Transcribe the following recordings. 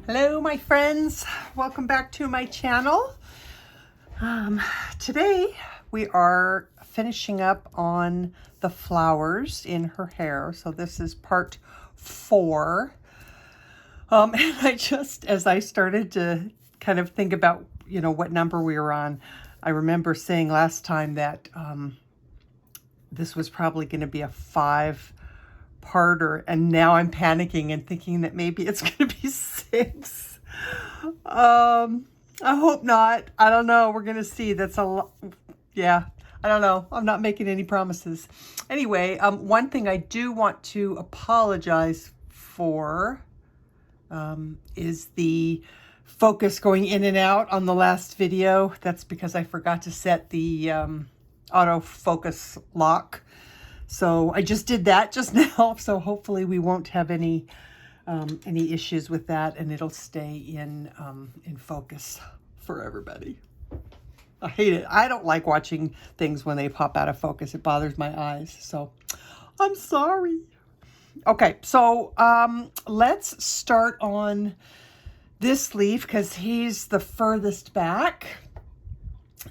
Hello my friends, welcome back to my channel. Today we are finishing up on the flowers in her hair. So this is part 4. And as I started to kind of think about, what number we were on, I remember saying last time that this was probably going to be a 5-parter, and now I'm panicking and thinking that maybe it's going to be 6. I hope not. I don't know. We're going to see. That's a lot. Yeah, I don't know. I'm not making any promises. Anyway, one thing I do want to apologize for is the focus going in and out on the last video. That's because I forgot to set the autofocus lock. So I just did that just now. So hopefully we won't have any issues with that, and it'll stay in focus for everybody. I hate it. I don't like watching things when they pop out of focus. It bothers my eyes. So I'm sorry. Okay, so let's start on this leaf because he's the furthest back.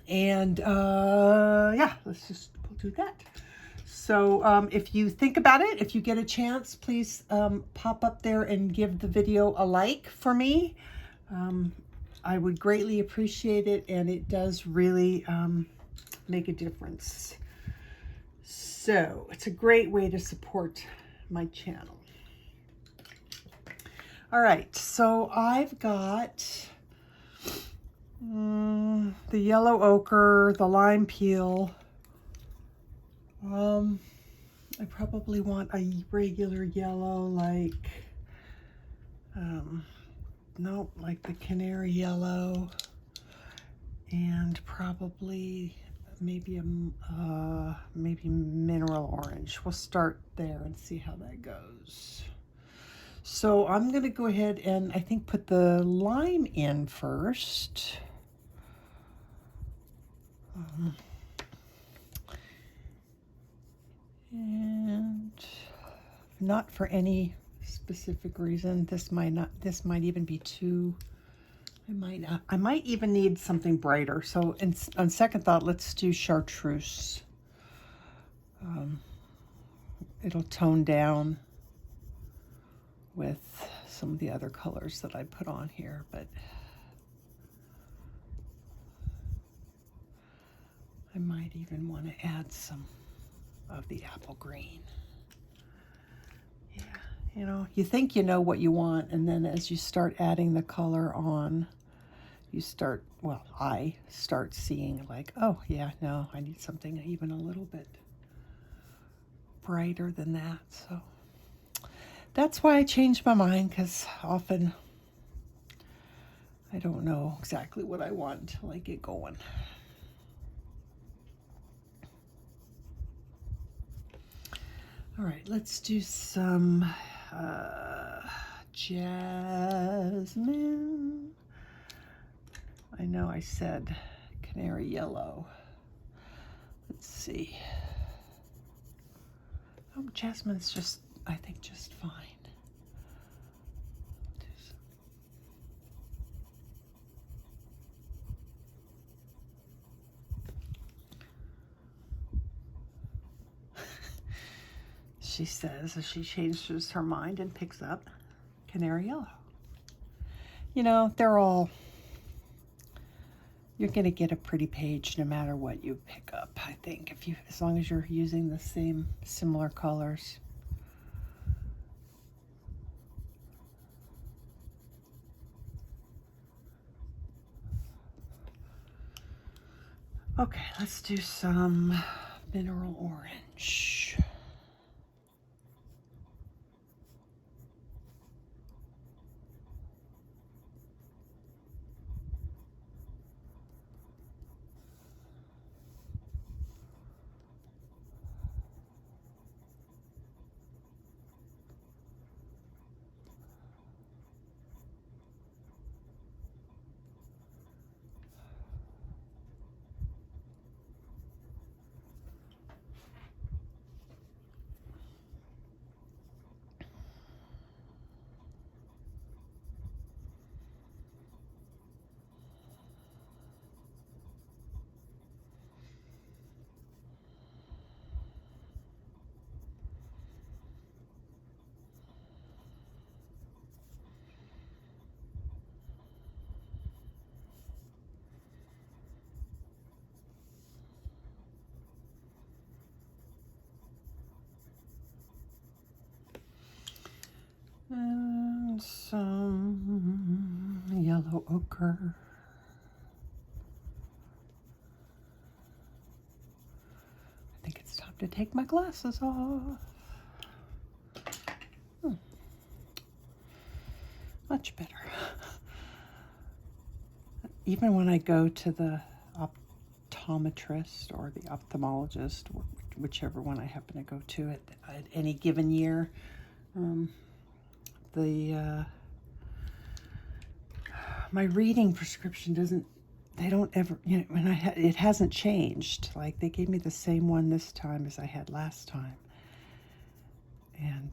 And yeah, we'll do that. So if you think about it, if you get a chance, please pop up there and give the video a like for me. I would greatly appreciate it, and it does really make a difference. So it's a great way to support my channel. All right, so I've got the yellow ochre, the lime peel. I probably want a regular yellow, like nope, like the Canary Yellow, and probably maybe maybe Mineral Orange. We'll start there and see how that goes. So I'm gonna go ahead and I think put the lime in first. And not for any specific reason. This might even be too, I might even need something brighter. So on second thought, let's do Chartreuse. It'll tone down with some of the other colors that I put on here, but I might even want to add some of the apple green. Yeah, you think you know what you want, and then as you start adding the color on, you start, well, I start seeing like, oh yeah, no, I need something even a little bit brighter than that. So that's why I changed my mind, because often I don't know exactly what I want until I get going. All right, let's do some Jasmine. I know I said Canary Yellow. Let's see. Oh, Jasmine's just, I think, just fine. She says as she changes her mind and picks up Canary Yellow. They're all, you're going to get a pretty page no matter what you pick up, I think, as long as you're using the same similar colors. Okay, let's do some Mineral Orange. Yellow Ochre. I think it's time to take my glasses off. Much better. Even when I go to the optometrist or the ophthalmologist, whichever one I happen to go to at any given year, my reading prescription they don't ever, when it hasn't changed. Like, they gave me the same one this time as I had last time. And,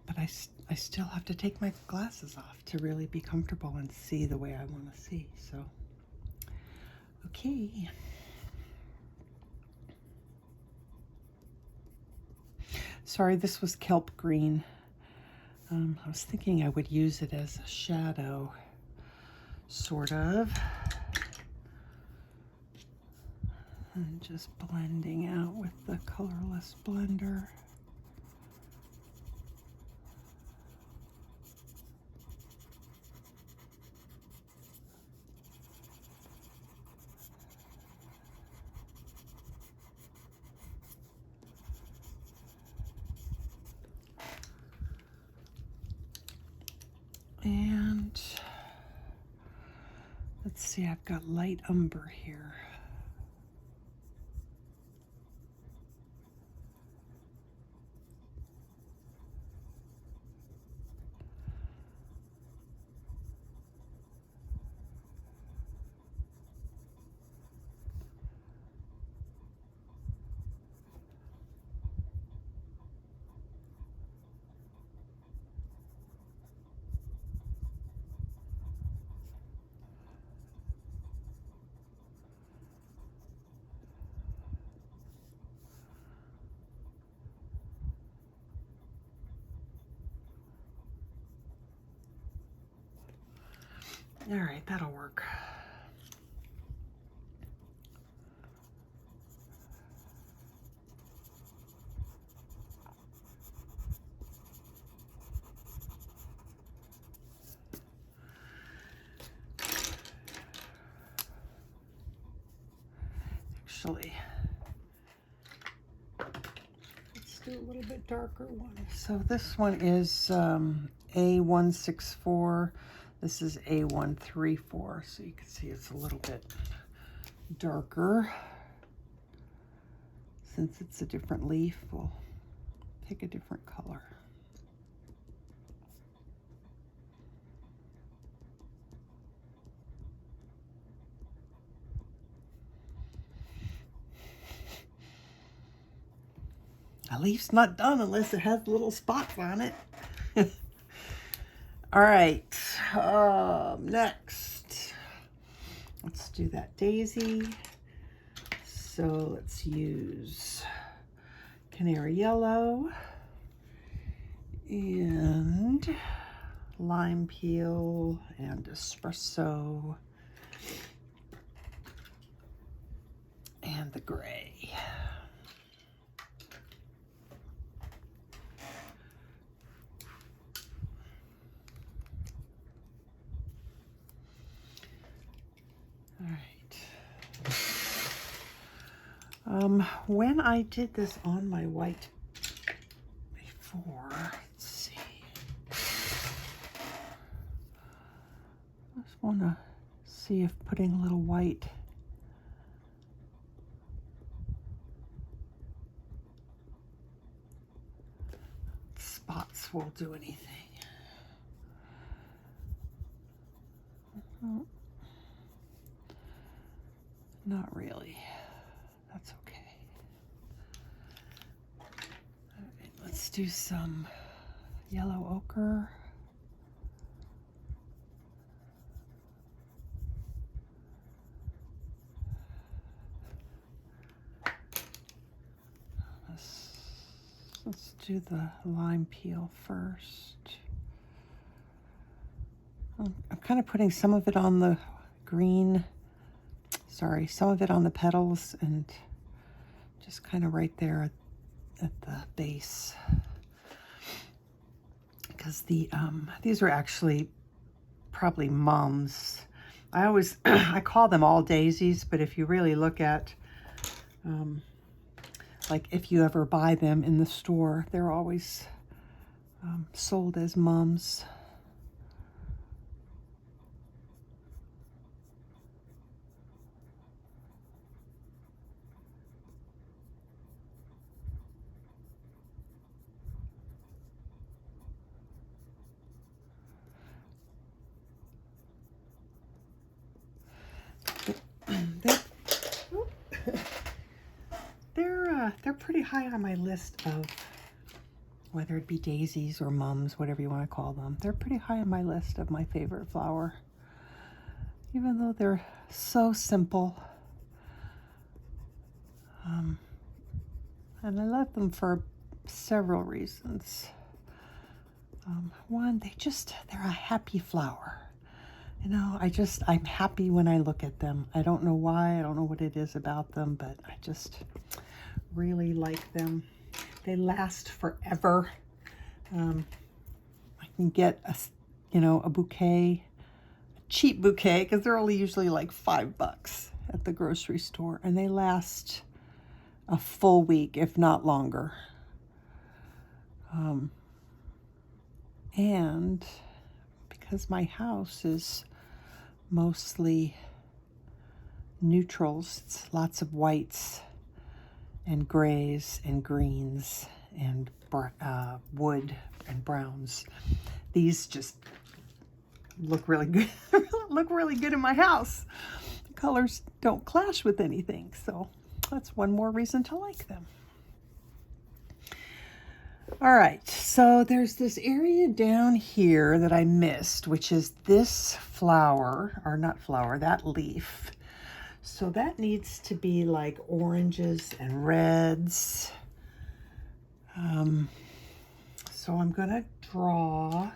but I still have to take my glasses off to really be comfortable and see the way I want to see. So, okay. Sorry, this was Kelp Green. I was thinking I would use it as a shadow, sort of. And just blending out with the colorless blender. And let's see, I've got light umber here. All right, that'll work. Actually, let's do a little bit darker one. So this one is A164. This is A134, so you can see it's a little bit darker. Since it's a different leaf, we'll pick a different color. A leaf's not done unless it has little spots on it. All right, next, let's do that daisy. So let's use Canary Yellow and lime peel and espresso and the gray. All right. When I did this on my white before, let's see. I just want to see if putting a little white spots will do anything. Not really. That's okay. All right, let's do some yellow ochre. Let's do the lime peel first. I'm kind of putting some of it on the green. Sorry, some of it on the petals and just kind of right there at the base. because these are actually probably mums. I always, I call them all daisies, but if you really look at, like if you ever buy them in the store, they're always sold as mums. They're pretty high on my list of whether it be daisies or mums, whatever you want to call them. They're pretty high on my list of my favorite flower, even though they're so simple. And I love them for several reasons. One, they're a happy flower. You know, I'm happy when I look at them. I don't know why, I don't know what it is about them, but I just really like them. They last forever. I can get a bouquet, a cheap bouquet, because they're only usually like $5 at the grocery store, and they last a full week, if not longer. And because my house is mostly neutrals, it's lots of whites and grays and greens and wood and browns. These just look really good. Look really good in my house. The colors don't clash with anything, so that's one more reason to like them. All right, so there's this area down here that I missed, which is this flower, or not flower, that leaf. So that needs to be like oranges and reds. So I'm gonna draw.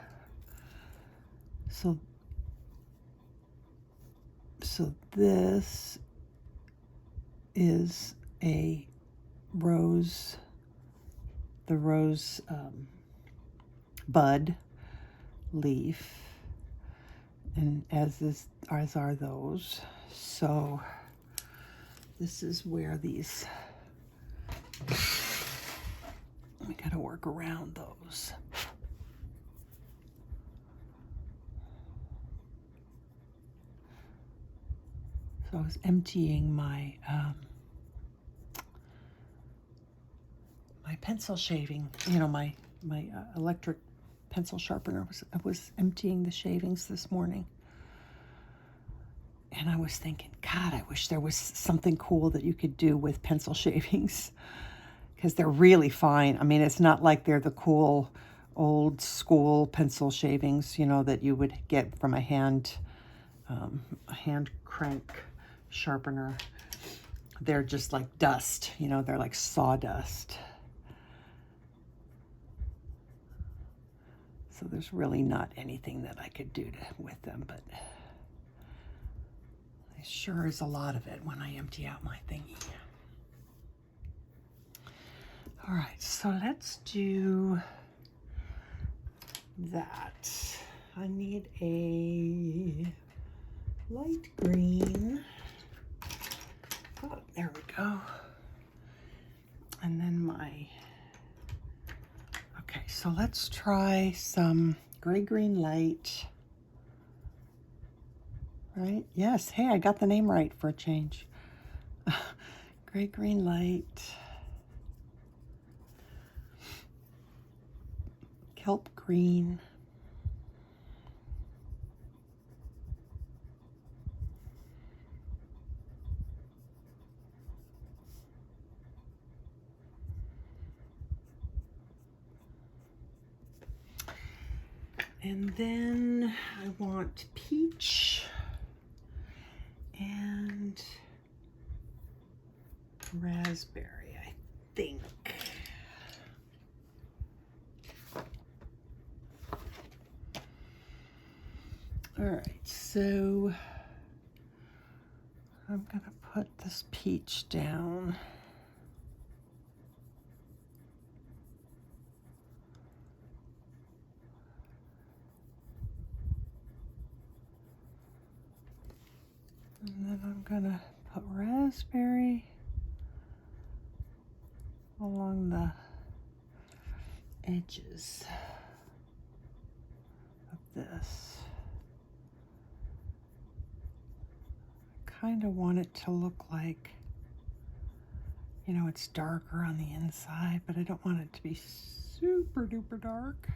So this is a rose, the rose bud leaf, and as are those. So this is where these, we gotta work around those. So I was emptying my my pencil shaving, my electric pencil sharpener. I was emptying the shavings this morning. And I was thinking, God, I wish there was something cool that you could do with pencil shavings, because they're really fine. I mean, it's not like they're the cool old school pencil shavings, that you would get from a hand crank sharpener. They're just like dust, they're like sawdust. So there's really not anything that I could do with them, but there sure is a lot of it when I empty out my thingy. All right, so let's do that. I need a light green. Oh, there we go. And then okay, so let's try some gray-green light. Right? Yes. Hey, I got the name right for a change. Gray-green light. Kelp green. And then I want peach and raspberry, I think. All right, so I'm gonna put this peach down. And then I'm gonna put raspberry along the edges of this. I kind of want it to look like, you know, it's darker on the inside, but I don't want it to be super duper dark.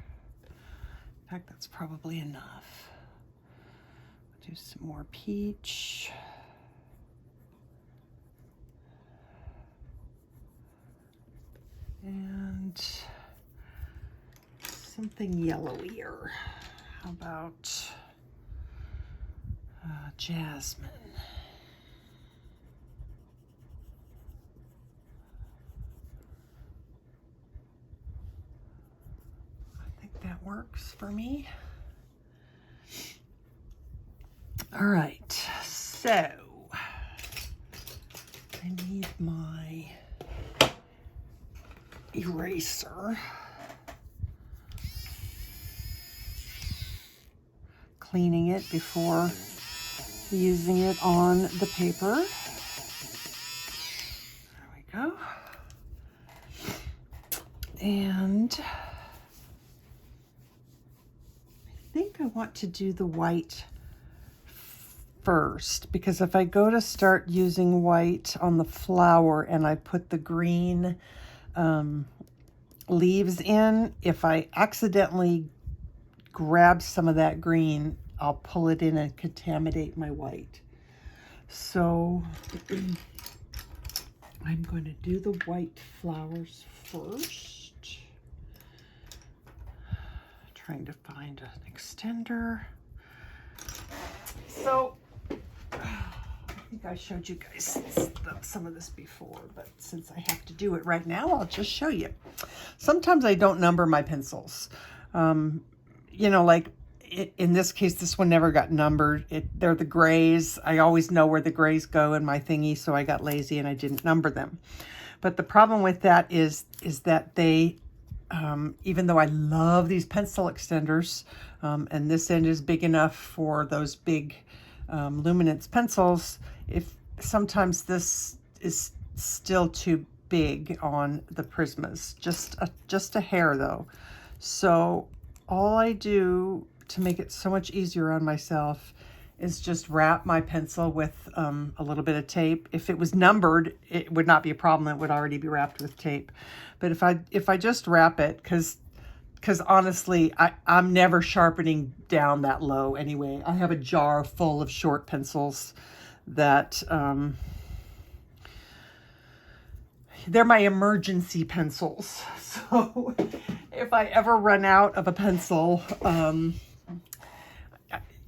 In fact, that's probably enough. Do some more peach. And something yellowier. How about jasmine? I think that works for me. All right, so I need my eraser. Cleaning it before using it on the paper. There we go. And I think I want to do the white first, because if I go to start using white on the flower and I put the green leaves in, if I accidentally grab some of that green, I'll pull it in and contaminate my white. So I'm going to do the white flowers first. Trying to find an extender. So I think I showed you guys some of this before, but since I have to do it right now, I'll just show you. Sometimes I don't number my pencils. You know, like in this case, this one never got numbered. They're the grays. I always know where the grays go in my thingy, so I got lazy and I didn't number them. But the problem with that is that they, even though I love these pencil extenders, and this end is big enough for those big luminance pencils, if sometimes this is still too big on the Prismas, just a hair though. So all I do to make it so much easier on myself is just wrap my pencil with a little bit of tape. If it was numbered, it would not be a problem. It would already be wrapped with tape. But if I just wrap it, because honestly, I'm never sharpening down that low anyway. I have a jar full of short pencils that they're my emergency pencils. So if I ever run out of a pencil,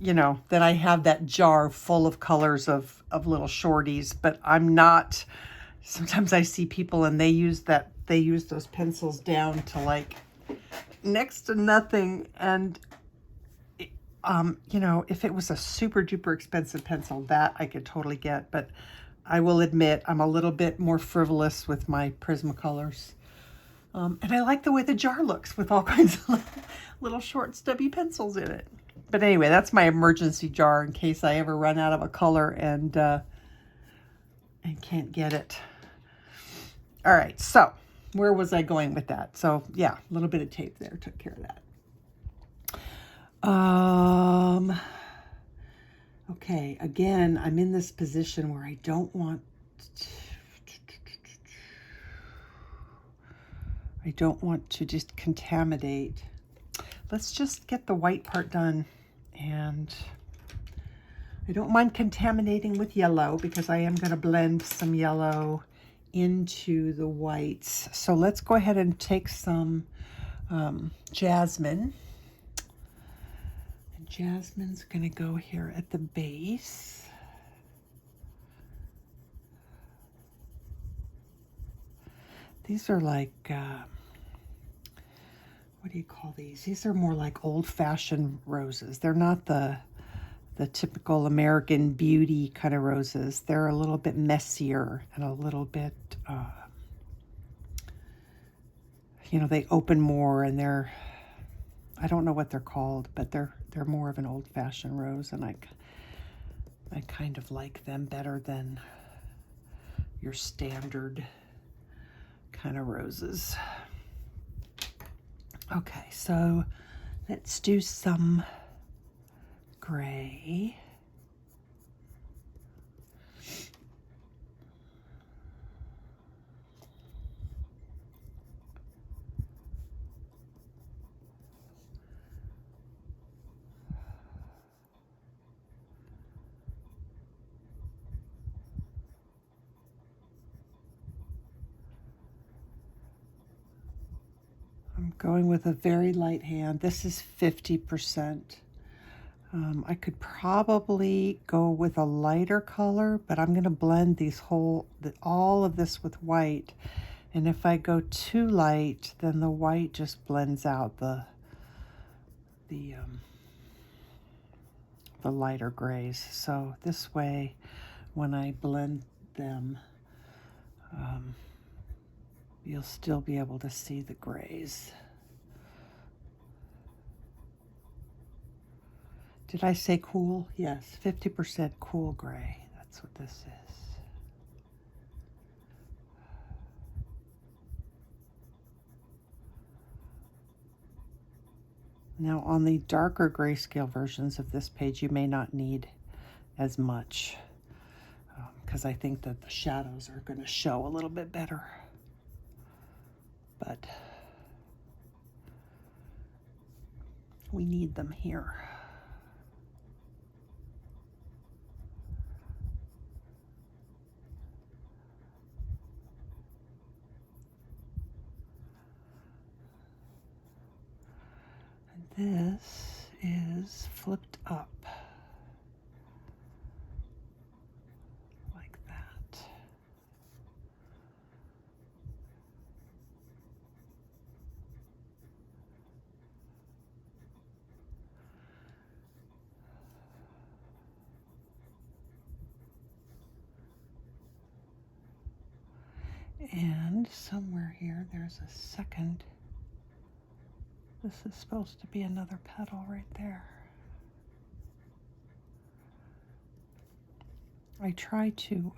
you know, then I have that jar full of colors of little shorties. But I'm not, sometimes I see people and they use those pencils down to like next to nothing. And you know, if it was a super duper expensive pencil, that I could totally get. But I will admit I'm a little bit more frivolous with my Prismacolors. And I like the way the jar looks with all kinds of little short stubby pencils in it. But anyway, that's my emergency jar in case I ever run out of a color and can't get it. All right, so where was I going with that? So yeah, a little bit of tape there took care of that. Okay, again, I'm in this position where I don't want to just contaminate. Let's just get the white part done. And I don't mind contaminating with yellow because I am going to blend some yellow into the whites. So let's go ahead and take some jasmine. And jasmine's going to go here at the base. These are like, what do you call these? These are more like old-fashioned roses. They're not the typical American beauty kind of roses. They're a little bit messier and a little bit, you know, they open more and they're, I don't know what they're called, but they're more of an old-fashioned rose, and I kind of like them better than your standard kind of roses. Okay, so let's do some gray. I'm going with a very light hand. This is 50%. I could probably go with a lighter color, but I'm going to blend these all of this with white. And if I go too light, then the white just blends out the lighter grays. So this way, when I blend them, you'll still be able to see the grays. Did I say cool? Yes, 50% cool gray. That's what this is. Now on the darker grayscale versions of this page, you may not need as much because I think that the shadows are going to show a little bit better. But we need them here. And this is flipped up like that. And somewhere here, there's a second. This is supposed to be another petal right there. I try to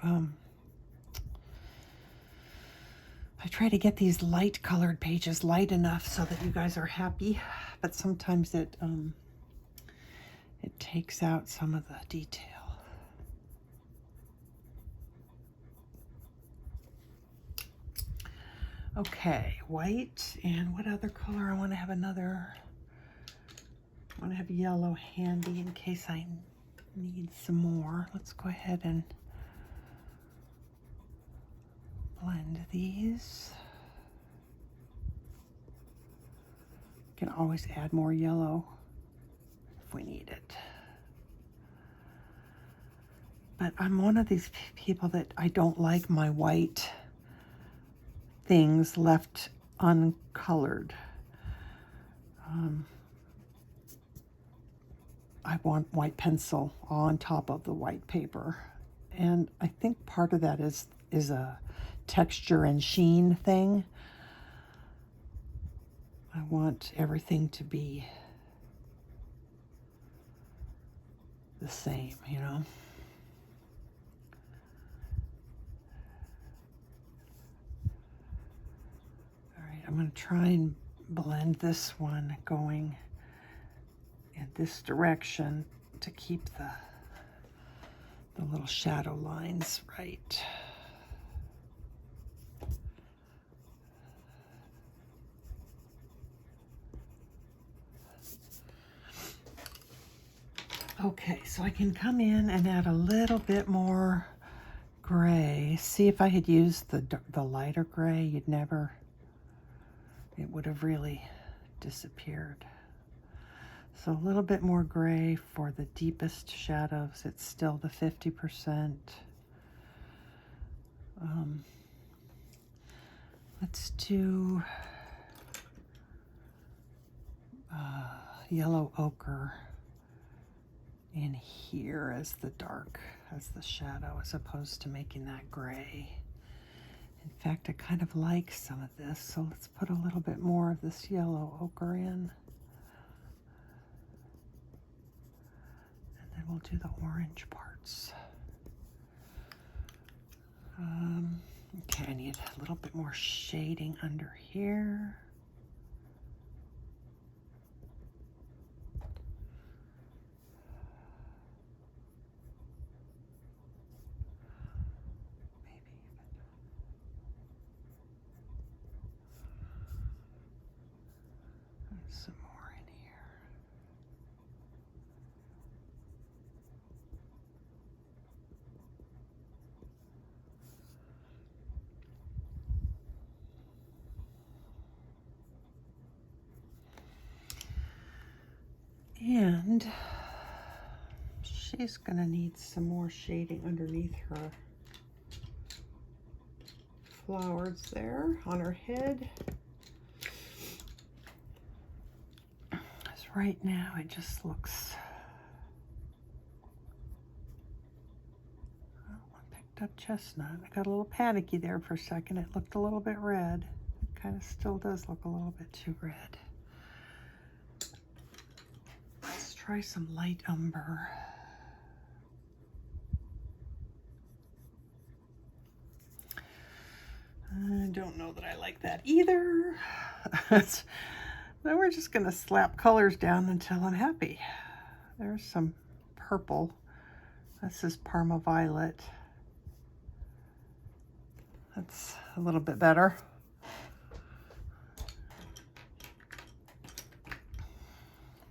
get these light colored pages light enough so that you guys are happy, but sometimes it takes out some of the detail. Okay, white, and what other color? I want to have yellow handy in case I need some more. Let's go ahead and blend these. Can always add more yellow if we need it. But I'm one of these people that I don't like my white things left uncolored. I want white pencil on top of the white paper. And I think part of that is a texture and sheen thing. I want everything to be the same, you know? All right, I'm going to try and blend this one going in this direction to keep the little shadow lines right. Okay, so I can come in and add a little bit more gray. See, if I had used the lighter gray, it would have really disappeared. So a little bit more gray for the deepest shadows. It's still the 50%. Let's do yellow ochre in here as the dark, as the shadow, as opposed to making that gray. In fact, I kind of like some of this, so let's put a little bit more of this yellow ochre in. And then we'll do the orange parts. Okay, I need a little bit more shading under here. Some more in here. And she's gonna need some more shading underneath her flowers there on her head. Right now it just looks, oh, I picked up chestnut. I got a little panicky there for a second. It looked a little bit red. It kind of still does look a little bit too red. Let's try some light umber. I don't know that I like that either. Then we're just going to slap colors down until I'm happy. There's some purple. This is Parma Violet. That's a little bit better.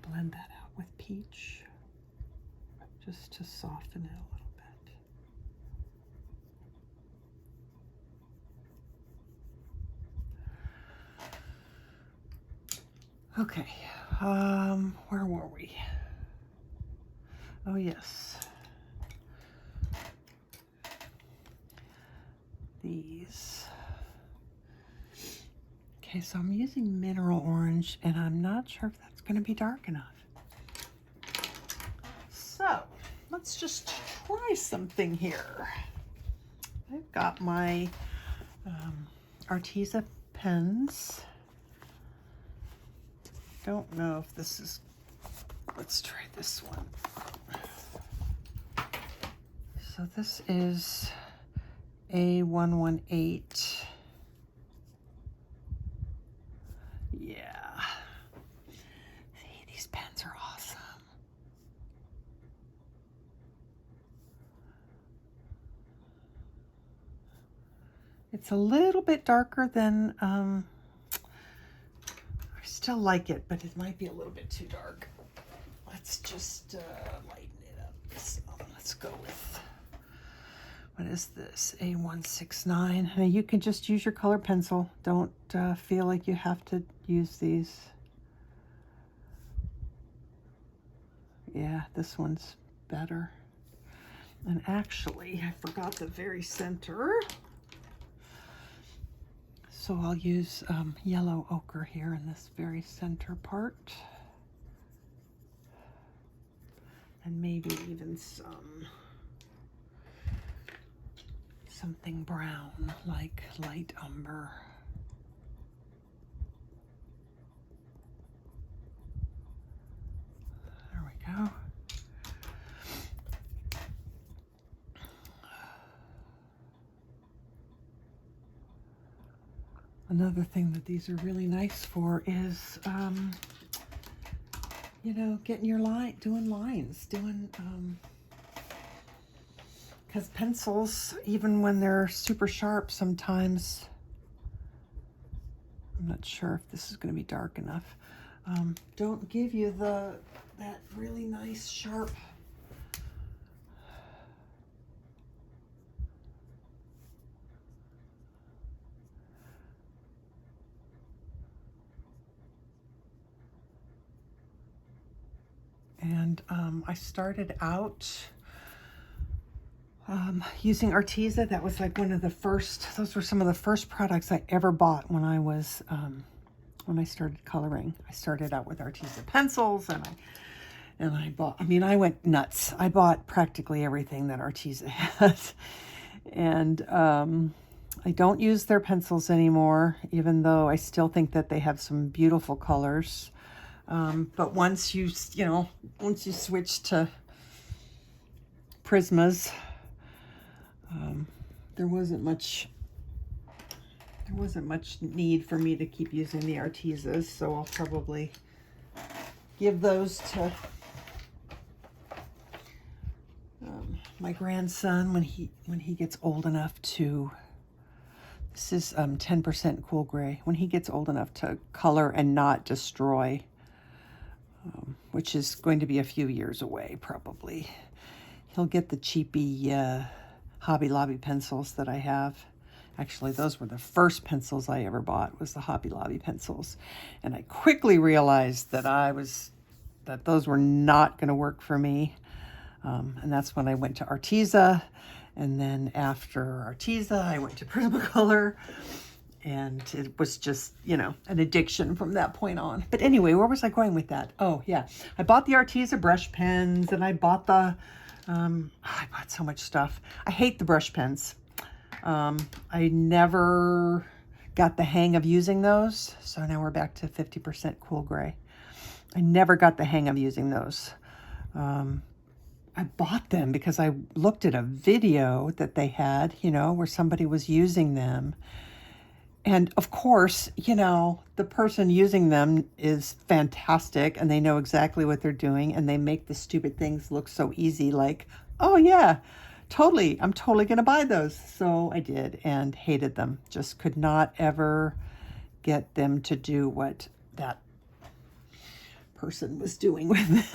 Blend that out with peach, just to soften it a little bit. Okay, where were we? Oh yes. These. Okay, so I'm using mineral orange and I'm not sure if that's going to be dark enough. So let's just try something here. I've got my Arteza pens. Don't know if this is, let's try this one. So this is A118. Yeah. See, these pens are awesome. It's a little bit darker than, I still like it, but it might be a little bit too dark. Let's just lighten it up. So let's go with, what is this? A169. Now you can just use your color pencil. Don't feel like you have to use these. Yeah, this one's better. And actually, I forgot the very center. So I'll use yellow ochre here in this very center part. And maybe even something brown, like light umber. There we go. Another thing that these are really nice for is, you know, getting your doing lines, because pencils, even when they're super sharp, sometimes, I'm not sure if this is going to be dark enough, don't give you that really nice sharp. And I started out using Arteza. That was like one of the first, those were some of the first products I ever bought when I was, when I started coloring. I started out with Arteza pencils and I bought, I mean, I went nuts. I bought practically everything that Arteza has. And I don't use their pencils anymore, even though I still think that they have some beautiful colors. But once you switch to Prismas. There wasn't much need for me to keep using the Artesas, so I'll probably give those to my grandson when he gets old enough to. This is 10% cool gray. When he gets old enough to color and not destroy, which is going to be a few years away probably. He'll get the cheapy Hobby Lobby pencils that I have. Actually, those were the first pencils I ever bought, was the Hobby Lobby pencils. And I quickly realized that those were not going to work for me. And that's when I went to Arteza. And then after Arteza, I went to Prismacolor. And it was just, you know, an addiction from that point on. But anyway, where was I going with that? Oh, yeah. I bought the Arteza brush pens, and I bought the, I bought so much stuff. I hate the brush pens. I never got the hang of using those. So now we're back to 50% cool gray. I never got the hang of using those. I bought them because I looked at a video that they had, you know, where somebody was using them. And of course, you know, the person using them is fantastic and they know exactly what they're doing and they make the stupid things look so easy, like, oh yeah, totally, I'm totally going to buy those. So I did and hated them. Just could not ever get them to do what that person was doing with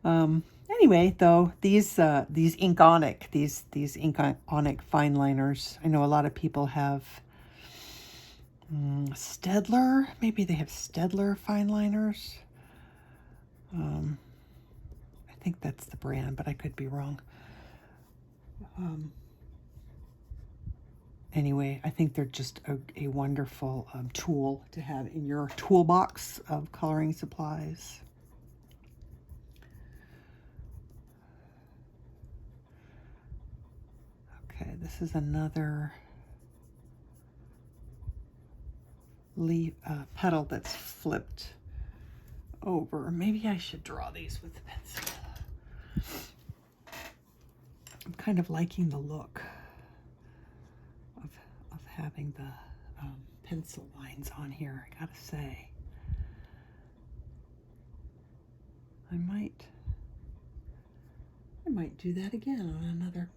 them. Anyway, though, these Inkonic, these Inkonic fine liners, I know a lot of people have Stedler, maybe they have Stedler fine liners. I think that's the brand, but I could be wrong. Anyway, I think they're just a wonderful tool to have in your toolbox of coloring supplies. Okay, this is another leaf petal that's flipped over. Maybe I should draw these with the pencil. I'm kind of liking the look of having the pencil lines on here, I gotta say. I might do that again on another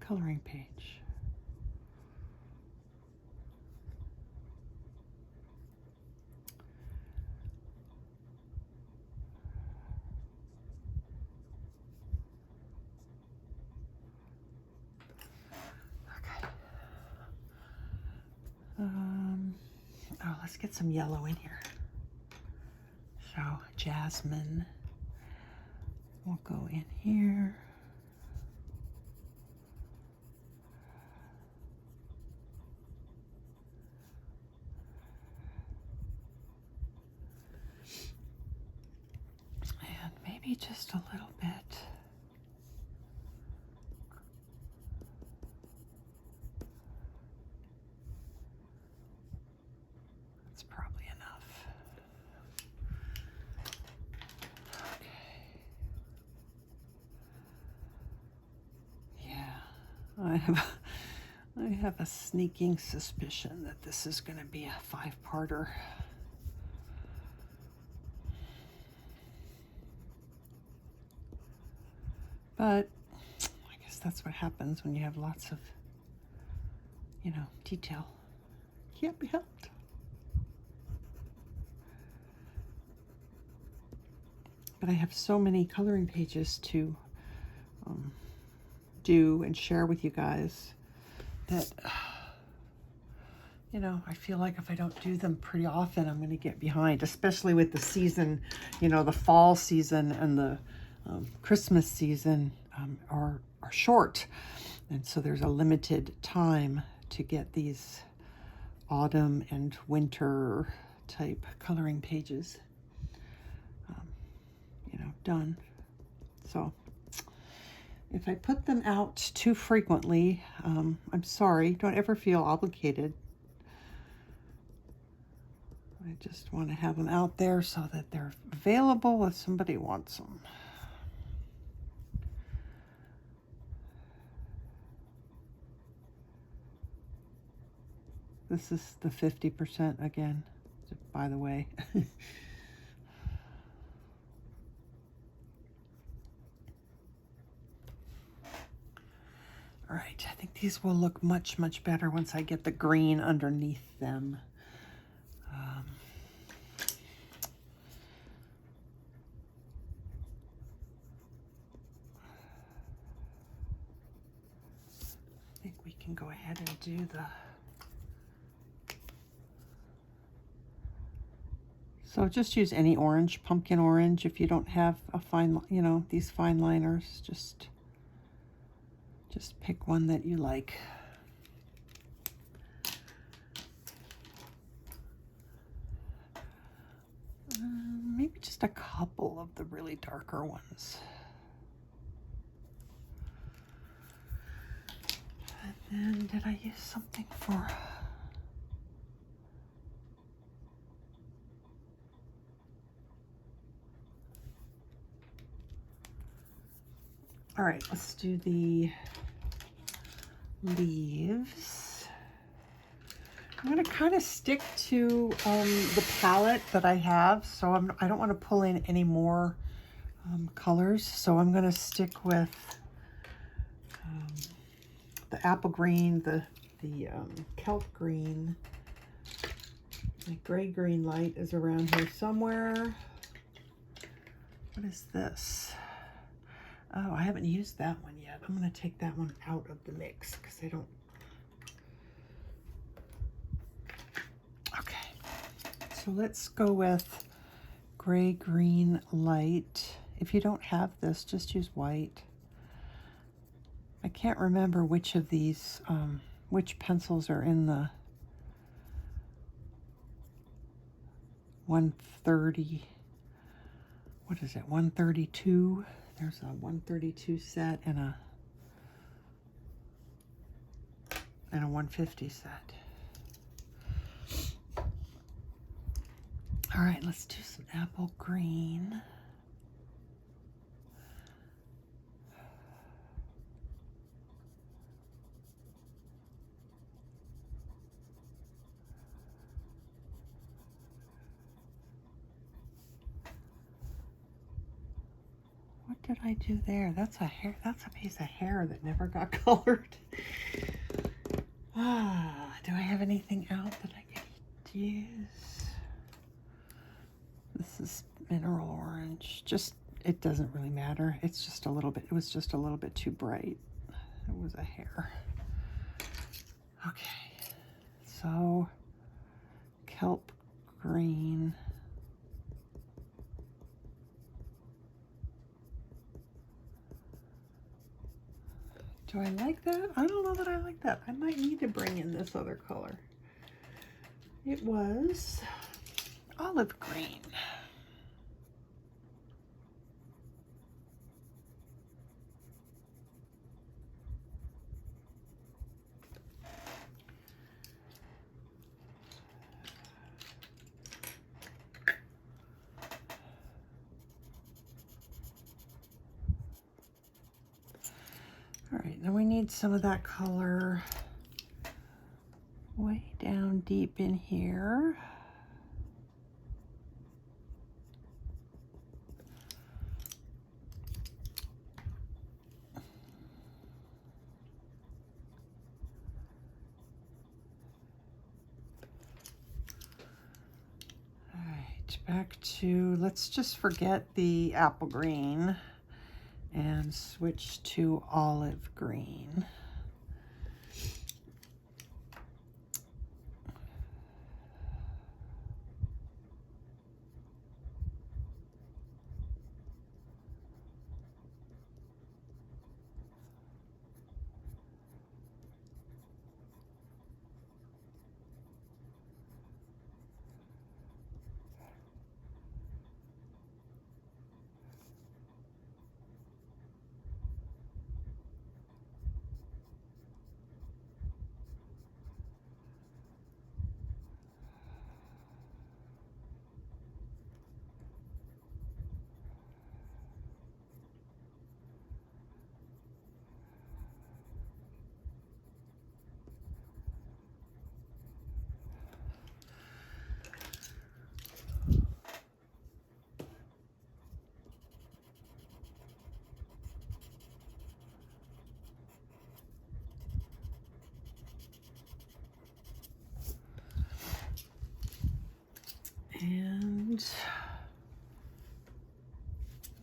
coloring page. Oh, let's get some yellow in here. So Jasmine will go in here. And maybe just a little bit. I have a sneaking suspicion that this is going to be a 5-parter. But I guess that's what happens when you have lots of, you know, detail. Can't be helped. But I have so many coloring pages to do and share with you guys that, you know, I feel like if I don't do them pretty often, I'm going to get behind, especially with the season, you know, the fall season and the Christmas season are short. And so there's a limited time to get these autumn and winter type coloring pages, you know, done. So if I put them out too frequently, I'm sorry. Don't ever feel obligated. I just want to have them out there so that they're available if somebody wants them. This is the 50% again, by the way. All right, I think these will look much, much better once I get the green underneath them. I think we can go ahead and do the... So just use any orange, pumpkin orange, if you don't have a fine, you know, these fine liners. Just pick one that you like. Maybe just a couple of the really darker ones. And then did I use something for... All right, let's do the leaves. I'm going to kind of stick to the palette that I have, so I don't want to pull in any more colors. So I'm going to stick with the apple green, the kelp green. My gray green light is around here somewhere. What is this? Oh, I haven't used that one yet. I'm going to take that one out of the mix because I don't... Okay. So let's go with gray green light. If you don't have this, just use white. I can't remember which of these, which pencils are in the 130. What is it? 132. There's a 132 set and a 150 set. All right, let's do some apple green. What did I do there? That's a hair. That's a piece of hair that never got colored. Do I have anything out that I could use? This is mineral orange. Just, it doesn't really matter. It's just a little bit, it was just a little bit too bright. It was a hair. Okay, so kelp green. Do I like that? I don't know that I like that. I might need to bring in this other color. It was olive green. All right, now we need some of that color way down deep in here. All right, back to, let's just forget the apple green and switch to olive green.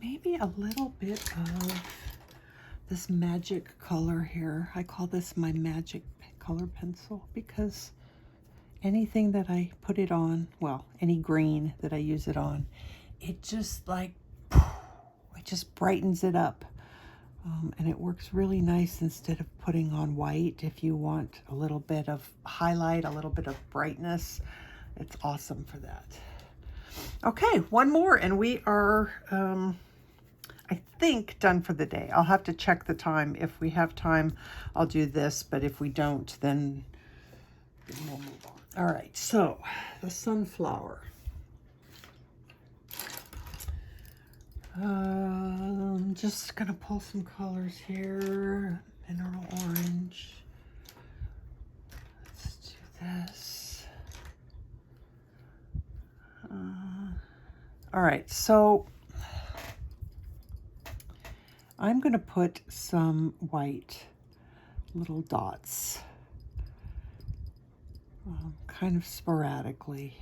maybe a little bit of this magic color here. I call this my magic color pencil because anything that I put it on, well, any green that I use it on, it just like, it just brightens it up. And it works really nice instead of putting on white. If you want a little bit of highlight, a little bit of brightness, it's awesome for that. Okay, one more and we are, I think, done for the day. I'll have to check the time. If we have time, I'll do this, but if we don't, then we'll move on. All right, so the sunflower. Just gonna pull some colors here. Mineral orange. Let's do this. All right, so I'm gonna put some white little dots, kind of sporadically.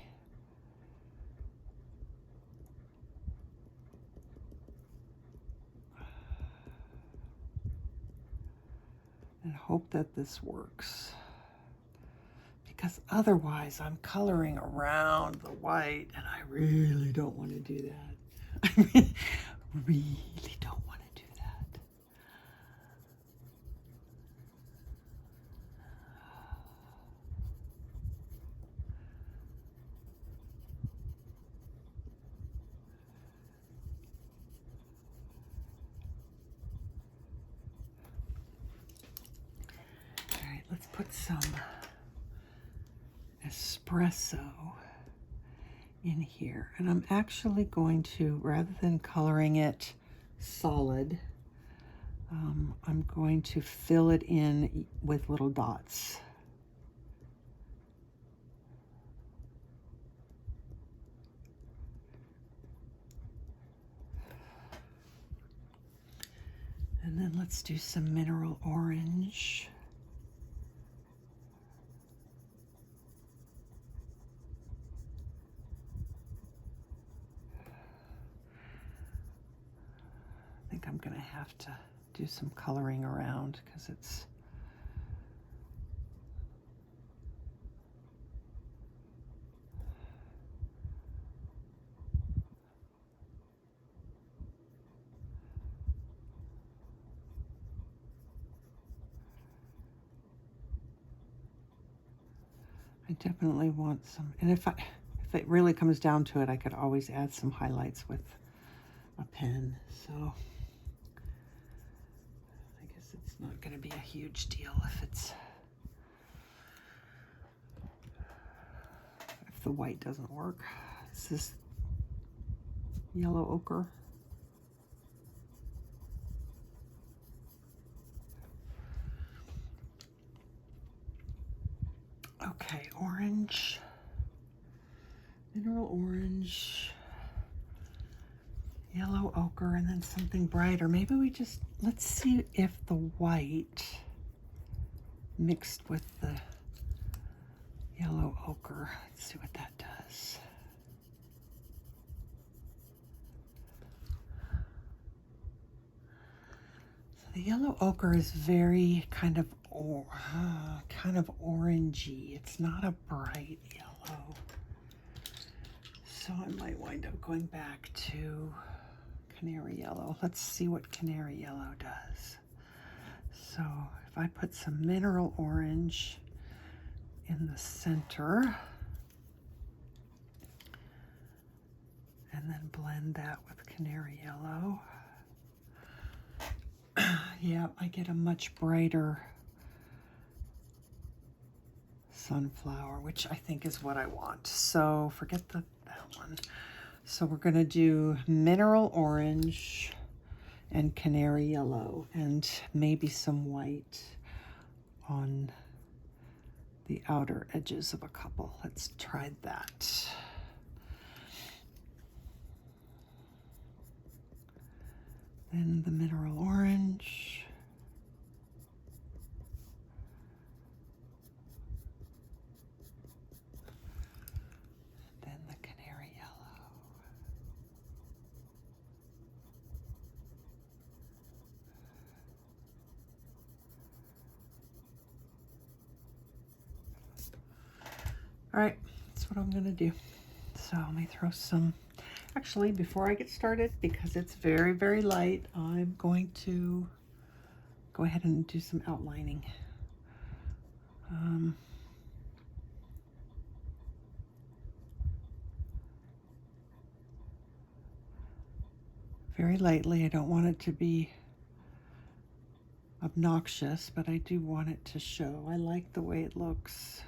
And hope that this works, because otherwise I'm coloring around the white and I really don't want to do that. I really don't want to do that. Let's put some espresso in here. And I'm actually going to, rather than coloring it solid, I'm going to fill it in with little dots. And then let's do some mineral orange. I think I'm going to have to do some coloring around because it's I definitely want some, and if it really comes down to it, I could always add some highlights with a pen. So I guess it's not going to be a huge deal if the white doesn't work. This is yellow ochre. Okay, orange, mineral orange, yellow ochre, and then something brighter. Maybe we just, let's see if the white mixed with the yellow ochre. Let's see what that does. So the yellow ochre is very kind of orangey. It's not a bright yellow. So I might wind up going back to Canary Yellow. Let's see what Canary Yellow does. So if I put some mineral orange in the center and then blend that with Canary Yellow, yeah, I get a much brighter sunflower, which I think is what I want. So forget that one. So we're going to do mineral orange and Canary Yellow and maybe some white on the outer edges of a couple. Let's try that. Then the mineral orange. Then the Canary Yellow. All right, that's what I'm gonna do. So let me throw some, actually before I get started, because it's very, very light, I'm going to go ahead and do some outlining. Very lightly. I don't want it to be obnoxious, but I do want it to show. I like the way it looks.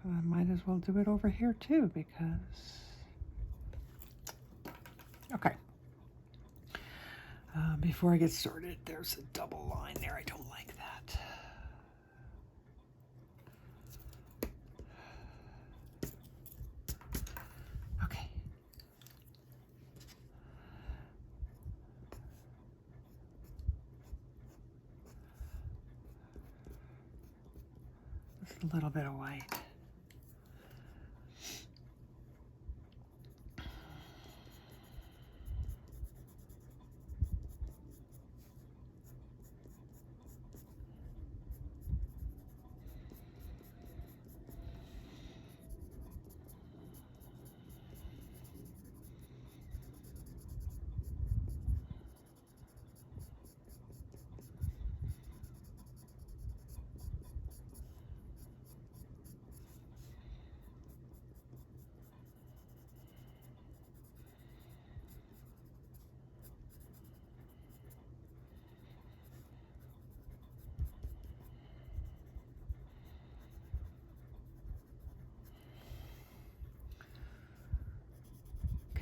I might as well do it over here too, because, okay. Before I get started, there's a double line there. I don't like that. Okay. Just a little bit of white.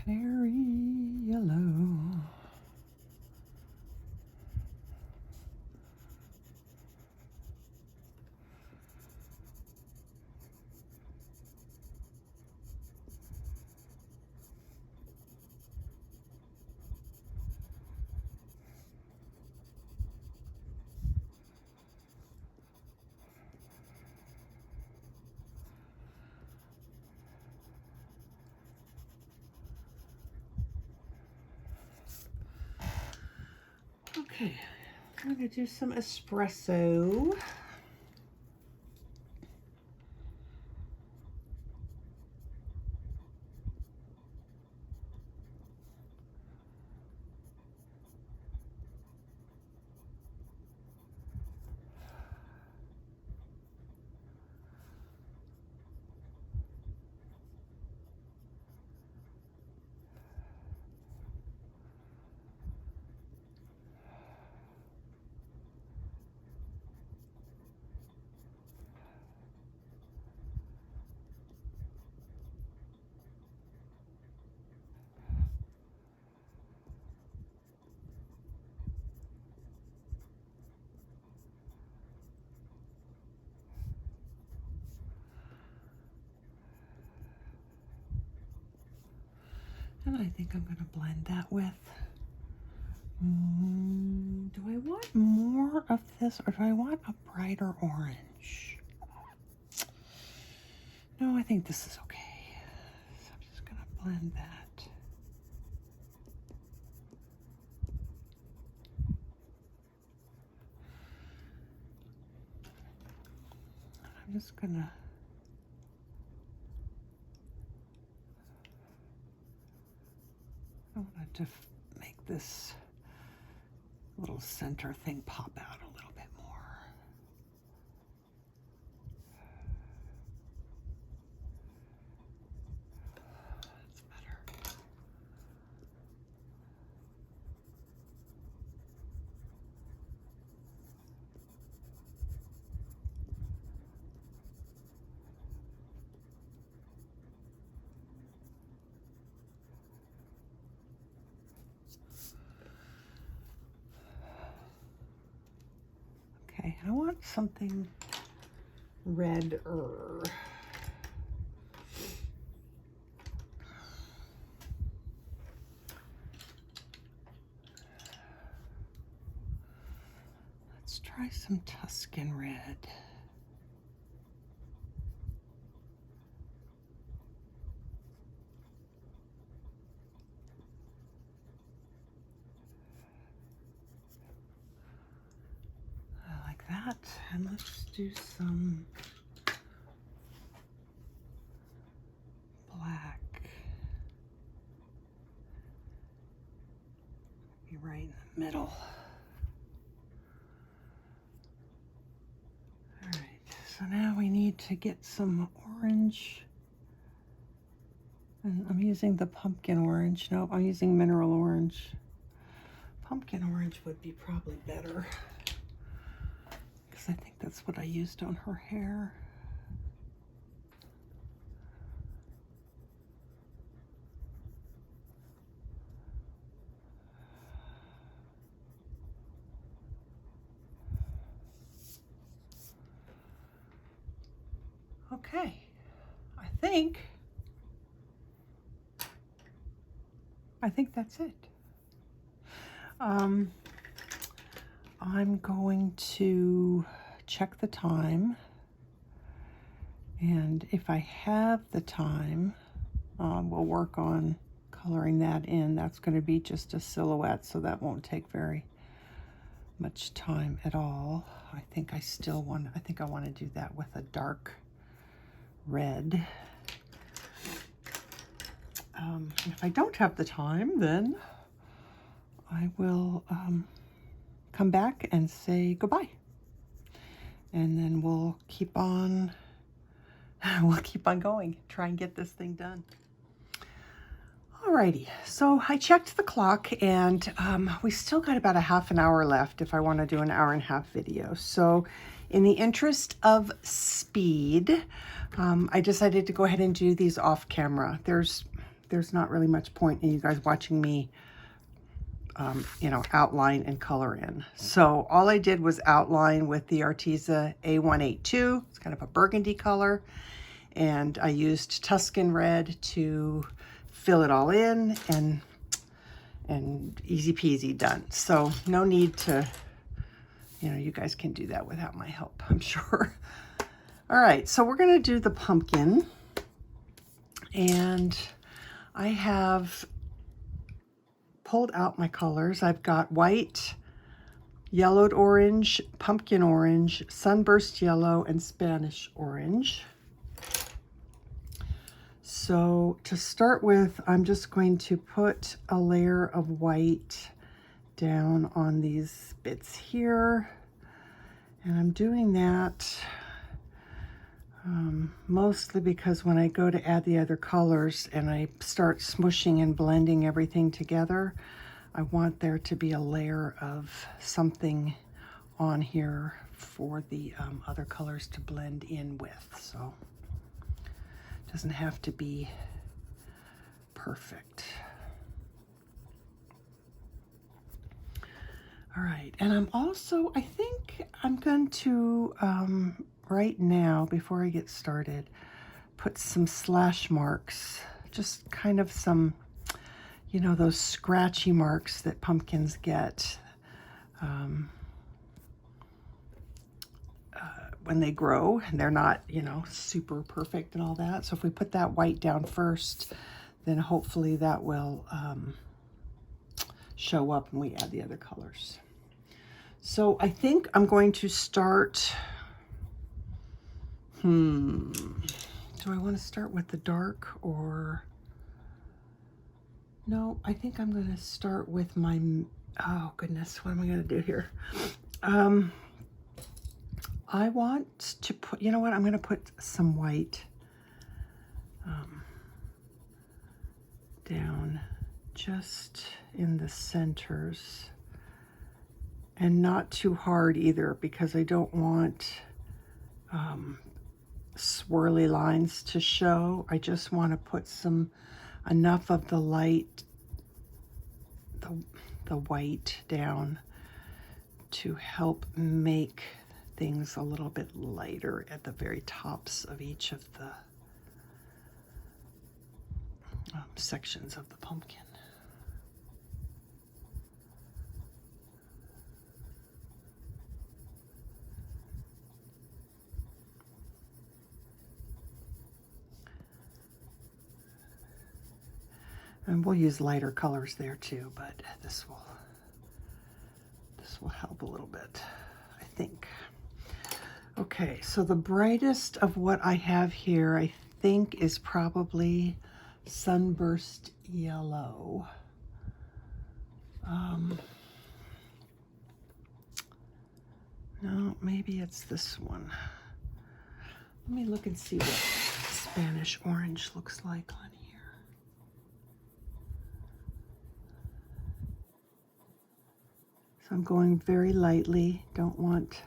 Canary Yellow. Okay, I'm going to do some espresso. And I think I'm going to blend that with, do I want more of this or do I want a brighter orange? No, I think this is okay. So I'm just going to blend that. I'm just going to I want to make this little center thing pop out a little bit more. That's better. Okay, I want something redder. Let's try some Tuscan Red. And let's do some black. Be right in the middle. All right, so now we need to get some orange. And I'm using the pumpkin orange. No, I'm using mineral orange. Pumpkin orange would be probably better, because I think that's what I used on her hair. Okay, I think that's it. I'm going to check the time, and if I have the time, we'll work on coloring that in. That's going to be just a silhouette, so that won't take very much time at all. I think I want to do that with a dark red. If I don't have the time, then I will come back and say goodbye, and then we'll keep on going, try and get this thing done. Alrighty, so I checked the clock, and we still got about a half an hour left if I want to do an hour and a half video. So in the interest of speed, I decided to go ahead and do these off camera. There's not really much point in you guys watching me outline and color in. So all I did was outline with the Arteza A182. It's kind of a burgundy color. And I used Tuscan Red to fill it all in, and easy peasy done. So no need to, you guys can do that without my help, I'm sure. All right, so we're gonna do the pumpkin. And I have pulled out my colors. I've got white, yellowed orange, pumpkin orange, sunburst yellow, and Spanish orange. So to start with, I'm just going to put a layer of white down on these bits here. And I'm doing that mostly because when I go to add the other colors and I start smushing and blending everything together, I want there to be a layer of something on here for the other colors to blend in with. So it doesn't have to be perfect. All right, and I think I'm going to, right now, before I get started, put some slash marks, just kind of some, those scratchy marks that pumpkins get when they grow, and they're not, super perfect and all that. So if we put that white down first, then hopefully that will show up when we add the other colors. So I think I'm going to start, do I want to start with the dark or, no, I think I'm going to start with my, oh goodness, what am I going to do here? I want to put, I'm going to put some white down just in the centers, and not too hard either, because I don't want swirly lines to show. I just want to put enough of the light, the white down to help make things a little bit lighter at the very tops of each of the sections of the pumpkin. And we'll use lighter colors there too, but this will help a little bit, I think. Okay, so the brightest of what I have here, I think, is probably Sunburst Yellow. No, maybe it's this one. Let me look and see what Spanish orange looks like on here. So I'm going very lightly, don't want,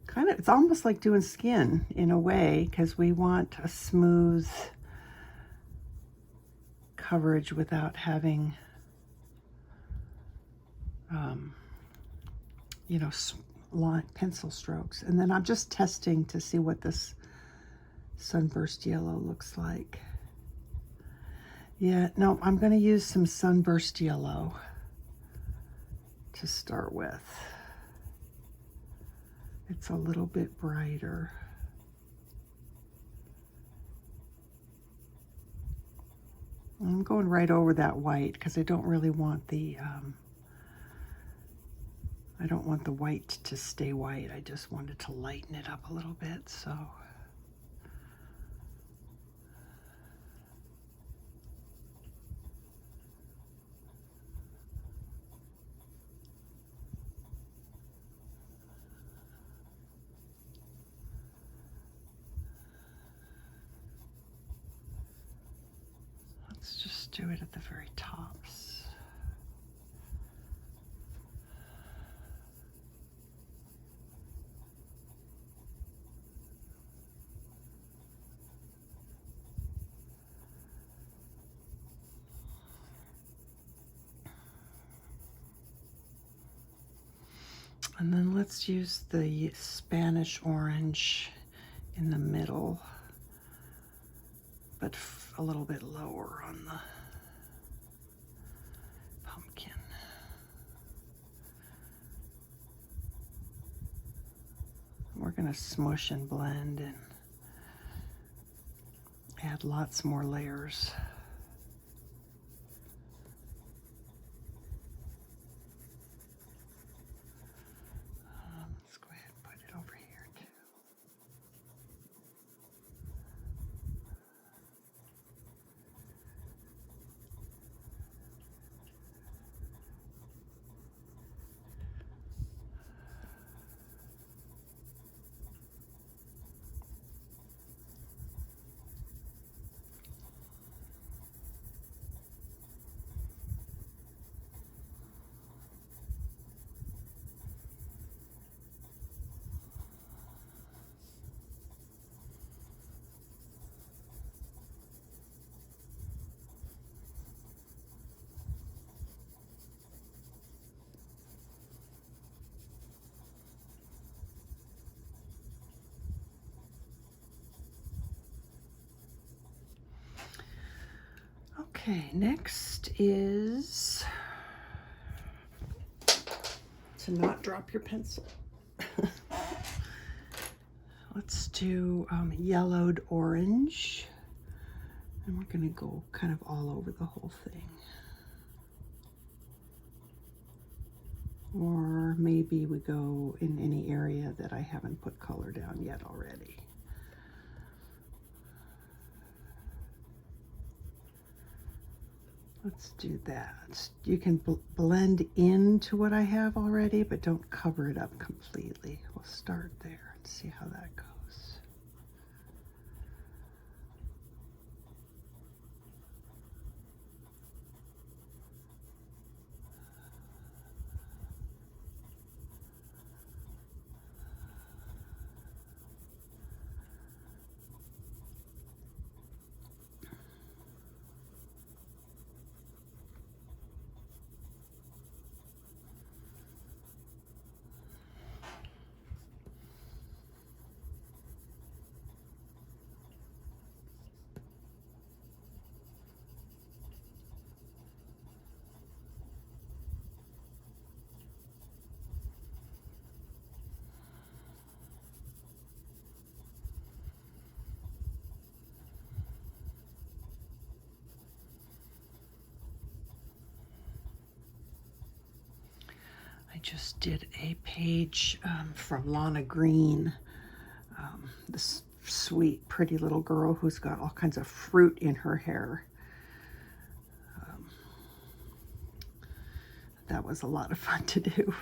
kind of, it's almost like doing skin in a way, because we want a smooth coverage without having, you know, line pencil strokes. And then I'm just testing to see what this Sunburst Yellow looks like. Yeah, no, I'm going to use some Sunburst Yellow to start with. It's a little bit brighter. I'm going right over that white because I don't really want the I don't want the white to stay white. I just wanted to lighten it up a little bit, so. Let's just do it at the very tops. And then let's use the Spanish orange in the middle, but a little bit lower on the pumpkin. We're going to smush and blend and add lots more layers. Let's go ahead and put it over here too. Okay, next is to not drop your pencil. Let's do yellowed orange, and we're going to go kind of all over the whole thing. Or maybe we go in any area that I haven't put color down yet already. Let's do that. You can blend into what I have already, but don't cover it up completely. We'll start there and see how that goes. I just did a page from Lana Green, this sweet, pretty little girl who's got all kinds of fruit in her hair. That was a lot of fun to do.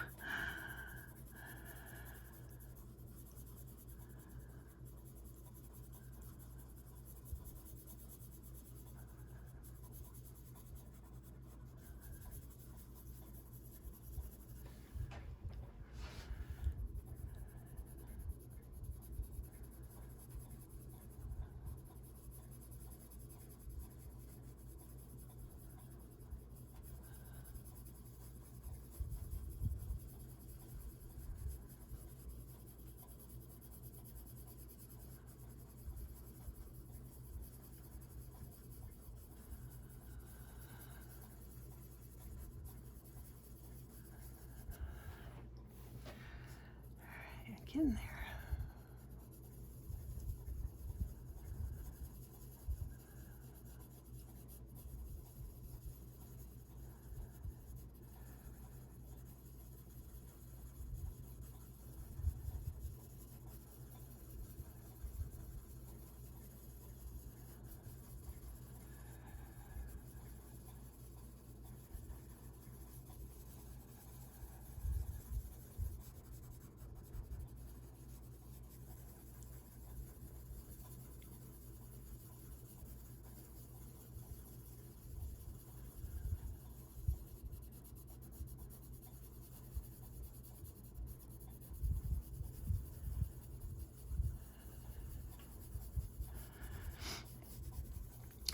Get in there.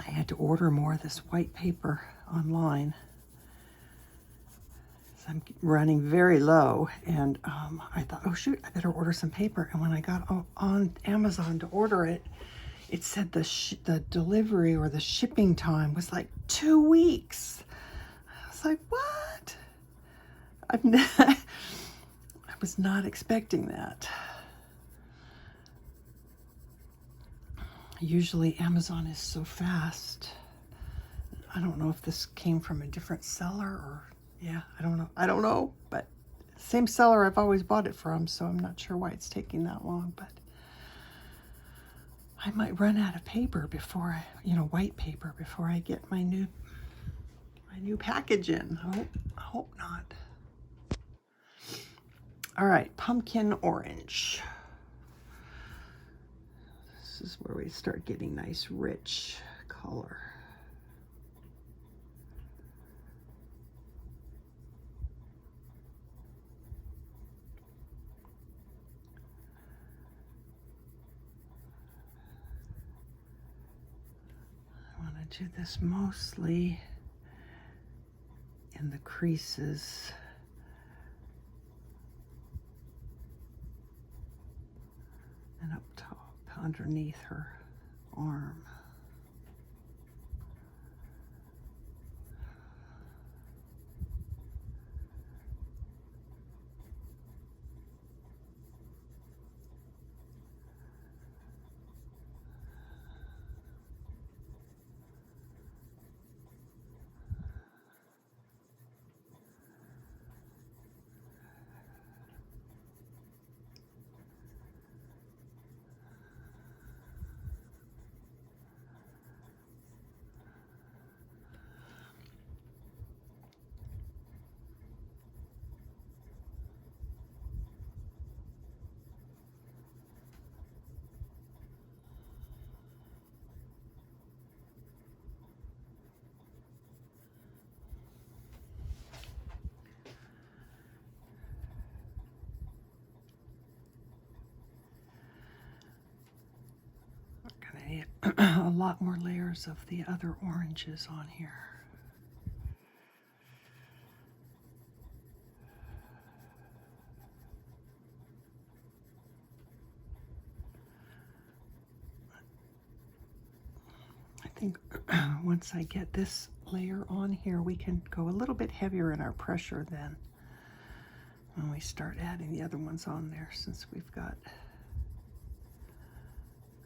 I had to order more of this white paper online. So I'm running very low, and I thought, oh shoot, I better order some paper. And when I got on Amazon to order it, it said the delivery or the shipping time was like 2 weeks. I was like, what? I was not expecting that. Usually Amazon is so fast. I don't know if this came from a different seller or, yeah, I don't know, but same seller I've always bought it from, so I'm not sure why it's taking that long, but I might run out of paper before white paper before I get my new package in. I hope not. All right, pumpkin orange. This is where we start getting nice, rich color. I want to do this mostly in the creases. And up top, underneath her arm. A lot more layers of the other oranges on here. I think once I get this layer on here, we can go a little bit heavier in our pressure then when we start adding the other ones on there, since we've got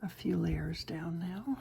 a few layers down now.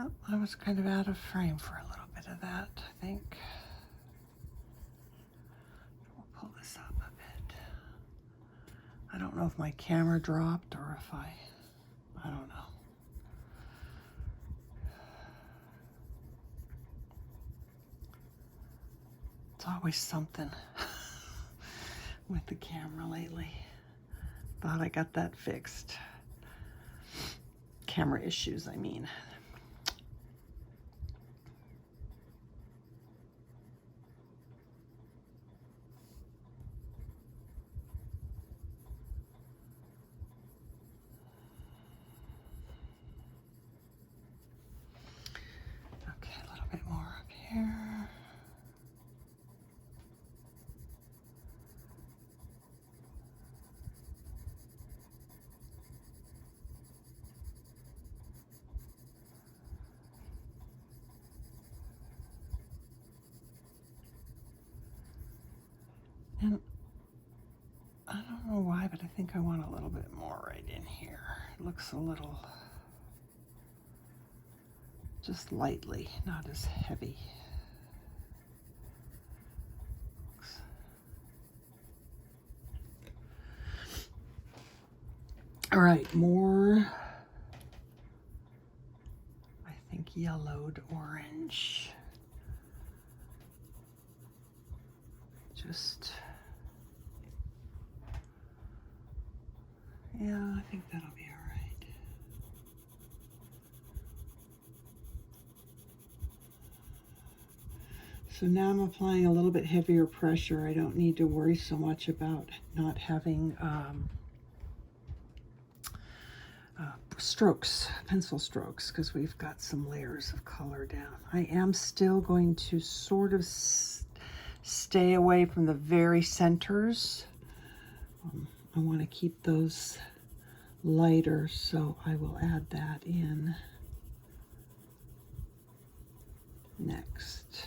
Oh, I was kind of out of frame for a little bit of that, I think. We'll pull this up a bit. I don't know if my camera dropped or if I don't know. It's always something with the camera lately. Thought I got that fixed. Camera issues, I mean. Okay, a little bit more up here. And I don't know why, but I think I want a little bit more right in here. It looks a little, just lightly, not as heavy. All right, more, I think, yellowed orange. Just, yeah, I think that'll be all right. So now I'm applying a little bit heavier pressure. I don't need to worry so much about not having strokes, pencil strokes, because we've got some layers of color down. I am still going to sort of stay away from the very centers. I want to keep those lighter, so I will add that in next.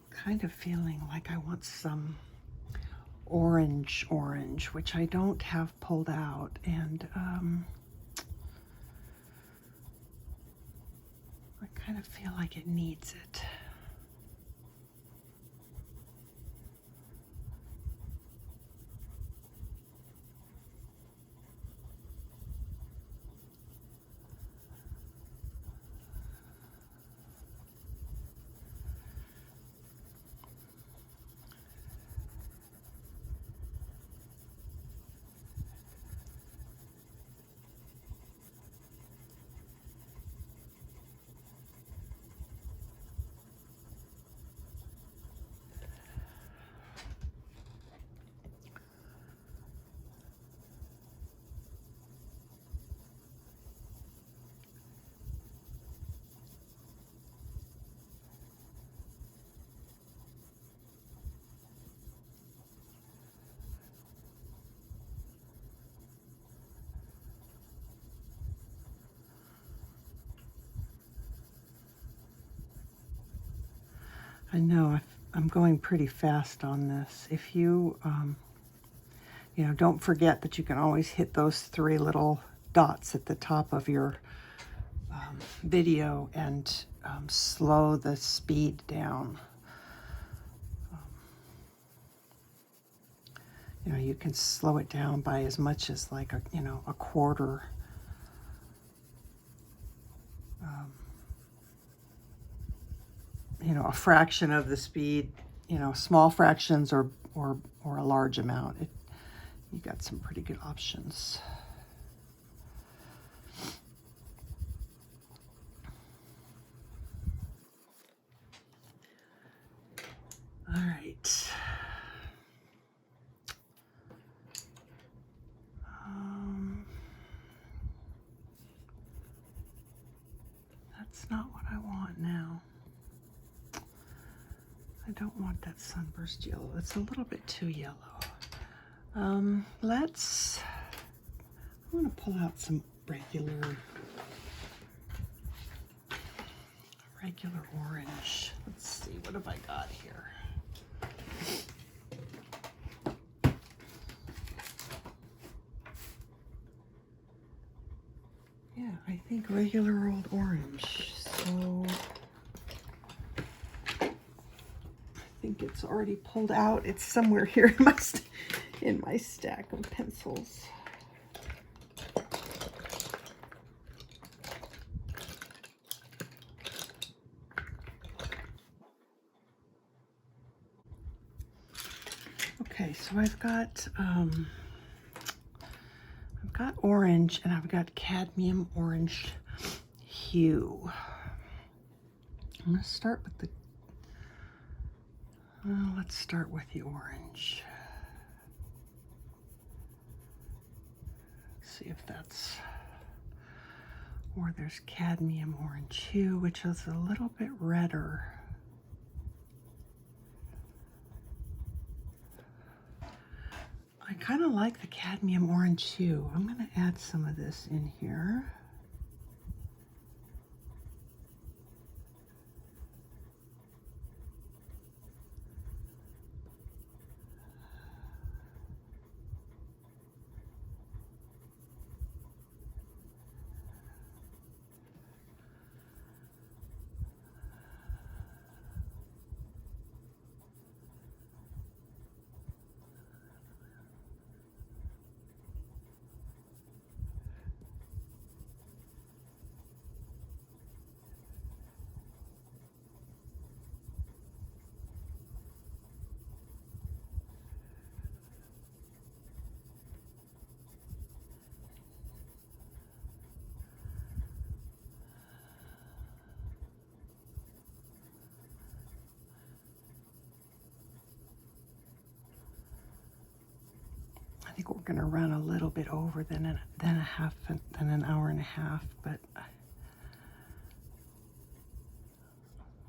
Kind of feeling like I want some orange, which I don't have pulled out, and I kind of feel like it needs it. I know I'm going pretty fast on this. If you, you know, don't forget that you can always hit those 3 little dots at the top of your video and slow the speed down. You know, you can slow it down by as much as like a, you know, a quarter. You know, a fraction of the speed, you know, small fractions or a large amount. You got some pretty good options. All right. That's not what I want now. I don't want that sunburst yellow. It's a little bit too yellow. I want to pull out some regular orange. Let's see, what have I got here? Yeah, I think regular old orange. So I think it's already pulled out. It's somewhere here in my stack of pencils. Okay, so I've got orange and I've got Cadmium Orange Hue. I'm going to start with the, let's start with the orange. See if that's, or there's Cadmium Orange Hue, which is a little bit redder. I kind of like the Cadmium Orange Hue. I'm going to add some of this in here. I think we're going to run a little bit over than an hour and a half, but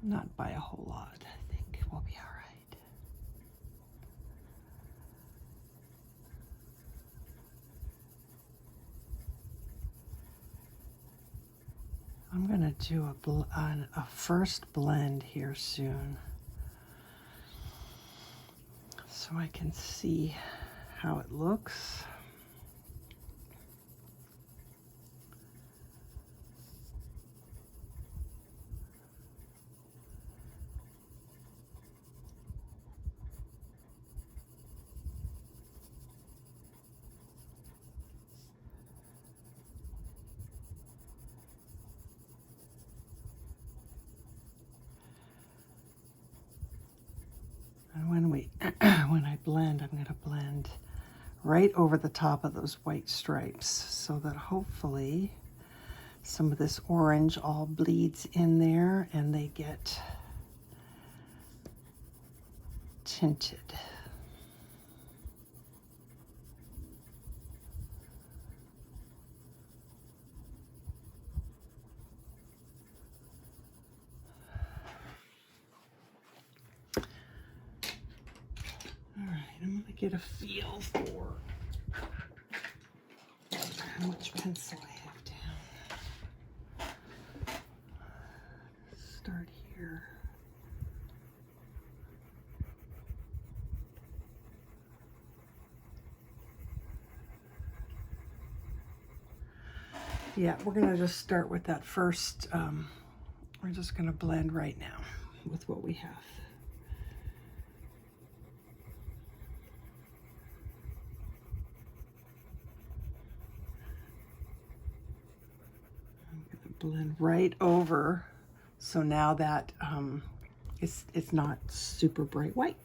not by a whole lot. I think we'll be all right. I'm going to do a first blend here soon, so I can see how it looks. And when I blend, I'm going to blend right over the top of those white stripes so that hopefully some of this orange all bleeds in there and they get tinted. All right, I'm going to get a feel for how much pencil I have down. Start here. Yeah, we're going to just start with that first. We're just going to blend right now with what we have. Blend right over, so now that it's not super bright white.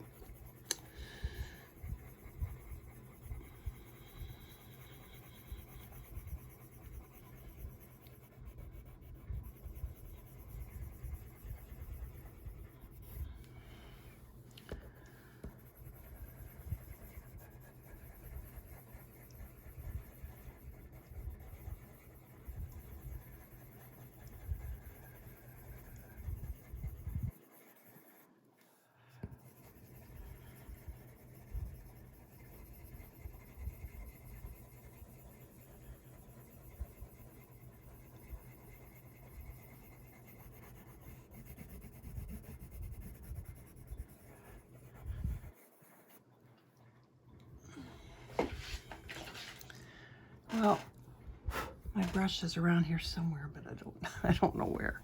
Well, My brush is around here somewhere, but I don't know where.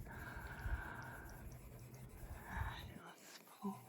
Let's pull.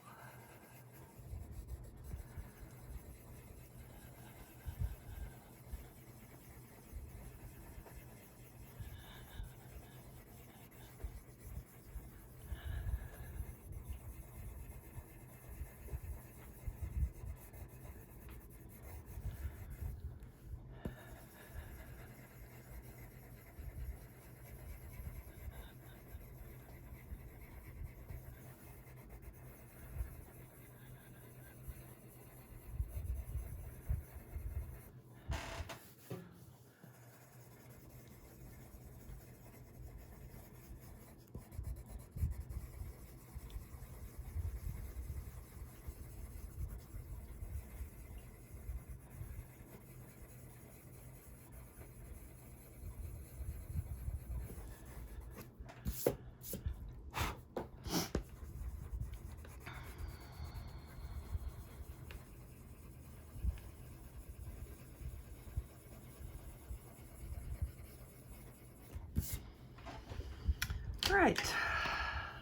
All right,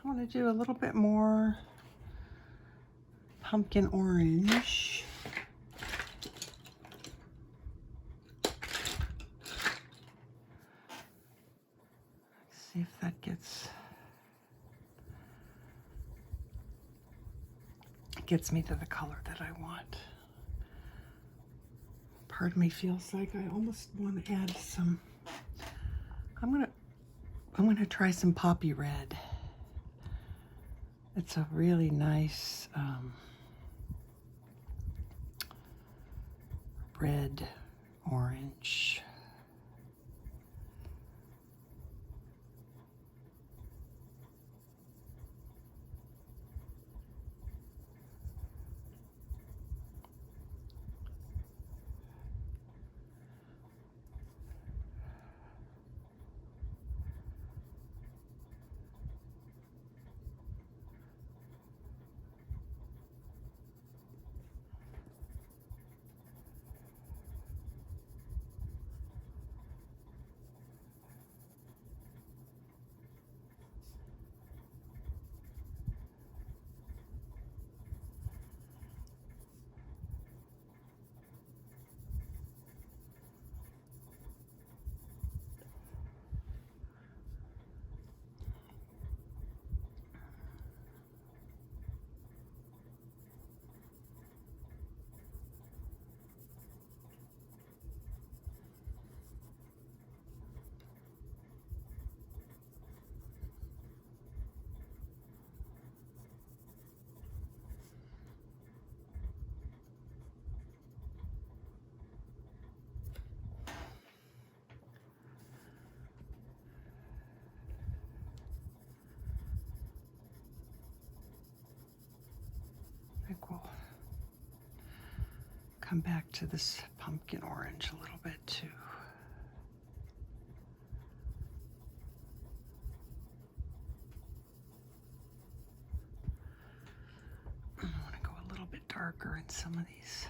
I want to do a little bit more pumpkin orange. Let's see if that gets me to the color that I want. Part of me feels like I almost want to add some. I'm gonna try some poppy red. It's a really nice red orange. I think we'll come back to this pumpkin orange a little bit too. I want to go a little bit darker in some of these.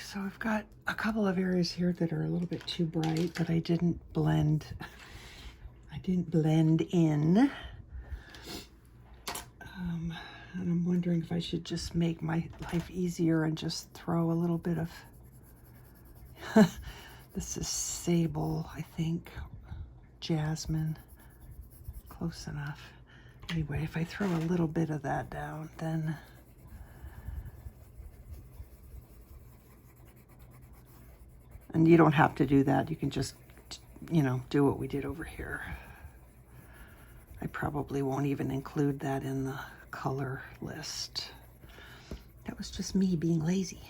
so I've got a couple of areas here that are a little bit too bright that I didn't blend. I didn't blend in. And I'm wondering if I should just make my life easier and just throw a little bit of, this is sable, I think, jasmine, close enough. Anyway, if I throw a little bit of that down, then and you don't have to do that. You can just, you know, do what we did over here. I probably won't even include that in the color list. That was just me being lazy.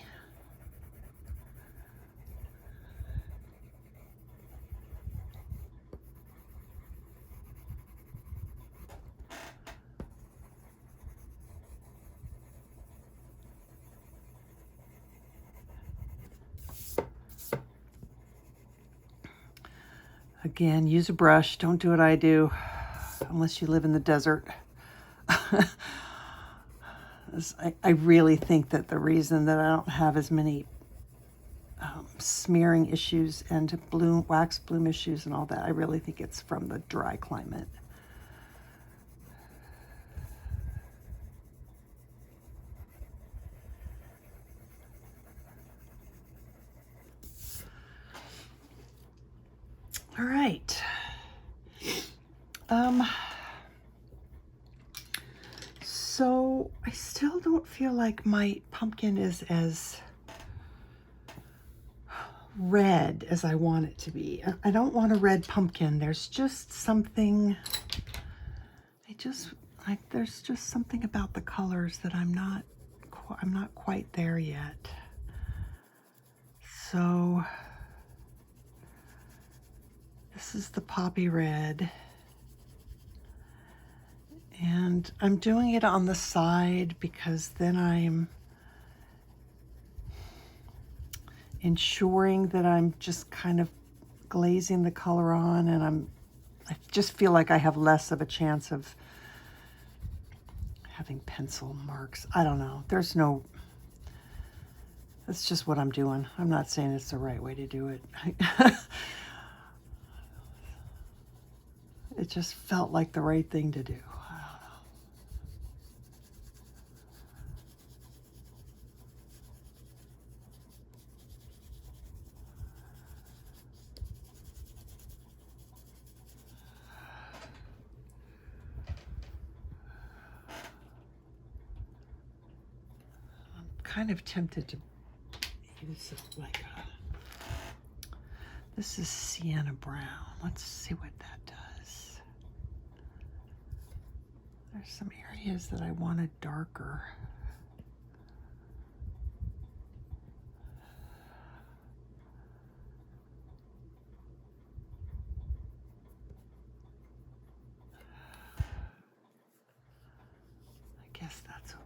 Again, use a brush. Don't do what I do unless you live in the desert. I really think that the reason that I don't have as many smearing issues and wax bloom issues and all that, I really think it's from the dry climate. All right. So I still don't feel like my pumpkin is as red as I want it to be. I don't want a red pumpkin. There's just something, there's just something about the colors that I'm not quite there yet. So this is the poppy red. And I'm doing it on the side because then I'm ensuring that I'm just kind of glazing the color on, and I just feel like I have less of a chance of having pencil marks. I don't know. That's just what I'm doing. I'm not saying it's the right way to do it. It just felt like the right thing to do. Kind of tempted to use it like this is sienna brown. Let's see what that does. There's some areas that I wanted darker. I guess that's okay.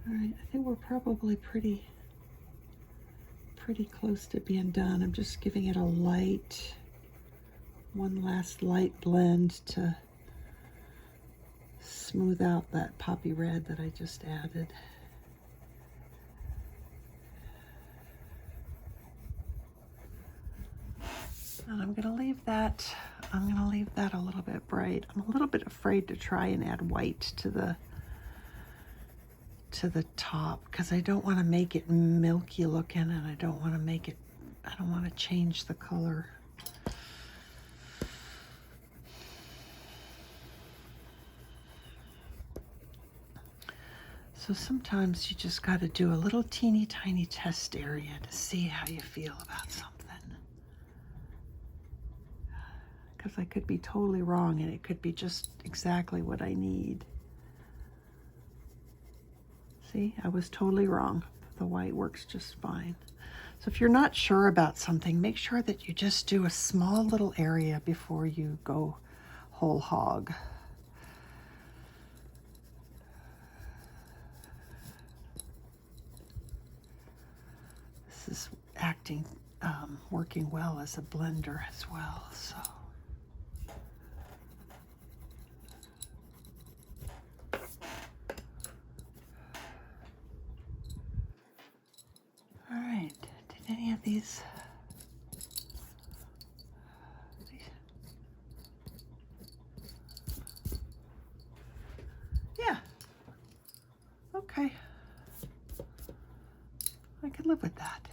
All right, I think we're probably pretty close to being done. I'm just giving it one last light blend to smooth out that poppy red that I just added. And I'm gonna leave that a little bit bright. I'm a little bit afraid to try and add white to the top because I don't want to make it milky looking, and I don't want to change the color. So sometimes you just got to do a little teeny tiny test area to see how you feel about something. Because I could be totally wrong and it could be just exactly what I need. See, I was totally wrong. The white works just fine. So if you're not sure about something, make sure that you just do a small little area before you go whole hog. This is working well as a blender as well, so. these. Yeah. Okay. I can live with that.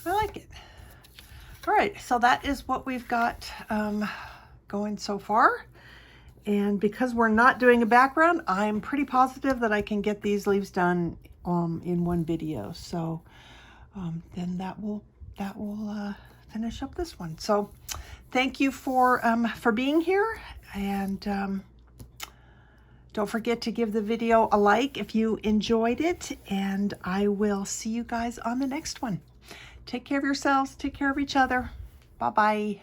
I like it. All right, so that is what we've got going so far. And because we're not doing a background, I'm pretty positive that I can get these leaves done in one video. So then that will finish up this one. So thank you for being here, and don't forget to give the video a like if you enjoyed it, and I will see you guys on the next one. Take care of yourselves, take care of each other. Bye-bye.